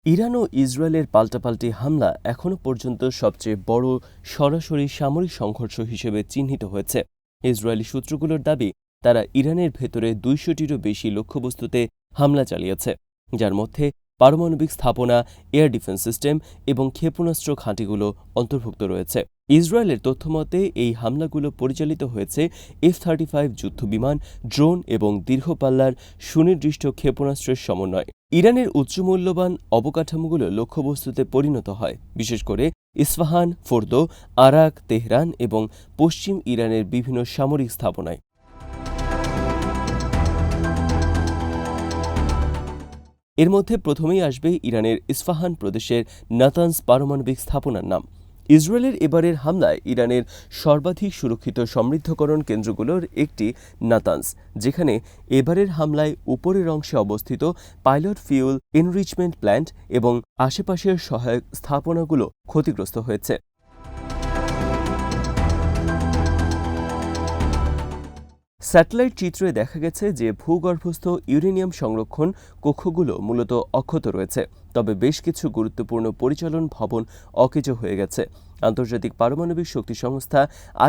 Iran ও ইসরায়েলের পাল্টাপাল্টি হামলা এখনও পর্যন্ত সবচেয়ে বড় সরাসরি সামরিক সংঘর্ষ হিসেবে চিহ্নিত হয়েছে। ইসরায়েলি সূত্রগুলোর দাবি, তারা ইরানের ভেতরে ২০০টিরও বেশি লক্ষ্যবস্তুতে হামলা চালিয়েছে, যার মধ্যে পারমাণবিক স্থাপনা, এয়ার ডিফেন্স সিস্টেম এবং ক্ষেপণাস্ত্র ঘাঁটিগুলো অন্তর্ভুক্ত রয়েছে। ইসরায়েলের তথ্যমতে এই হামলাগুলো পরিচালিত হয়েছে F-35 যুদ্ধবিমান, ড্রোন এবং দীর্ঘপাল্লার সুনির্দিষ্ট ক্ষেপণাস্ত্রের সমন্বয়। ইরানের উচ্চমূল্যবান অবকাঠামোগুলো লক্ষ্যবস্তুতে পরিণত হয়, বিশেষ করে ইস্পাহান, ফোর্দো, আরাক, তেহরান এবং পশ্চিম ইরানের বিভিন্ন সামরিক স্থাপনায়। এর মধ্যে প্রথমেই আসবে ইরানের ইস্পাহান প্রদেশের নাতানজ পারমাণবিক স্থাপনার নাম। ইসরায়েলের এবারের হামলায় ইরানের সর্বাধিক সুরক্ষিত সমৃদ্ধকরণ কেন্দ্রগুলোর একটি নাতানজ, যেখানে এবারের হামলায় উপরের অংশে অবস্থিত পাইলট ফিউল এনরিচমেন্ট প্ল্যান্ট এবং আশেপাশের সহায়ক স্থাপনাগুলো ক্ষতিগ্রস্ত হয়েছে। স্যাটেলাইট চিত্রে দেখা গেছে যে ভূগর্ভস্থ ইউরেনিয়াম সংরক্ষণ কক্ষগুলো মূলত অক্ষত রয়েছে, তবে বেশ কিছু গুরুত্বপূর্ণ পরিচালন ভবন অকেজো হয়ে গেছে। আন্তর্জাতিক পারমাণবিক শক্তি সংস্থা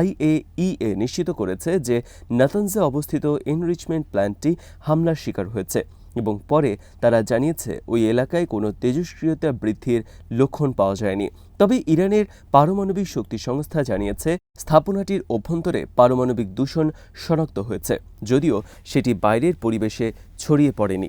IAEA নিশ্চিত করেছে যে নাতানজে অবস্থিত এনরিচমেন্ট প্ল্যান্টটি হামলার শিকার হয়েছে এবং পরে তারা জানিয়েছে ওই এলাকায় কোনো তেজস্ক্রিয়তা বৃদ্ধির লক্ষণ পাওয়া যায়নি। তবে ইরানের পারমাণবিক শক্তি সংস্থা জানিয়েছে স্থাপনাটির অভ্যন্তরে পারমাণবিক দূষণ শনাক্ত হয়েছে, যদিও সেটি বাইরের পরিবেশে ছড়িয়ে পড়েনি।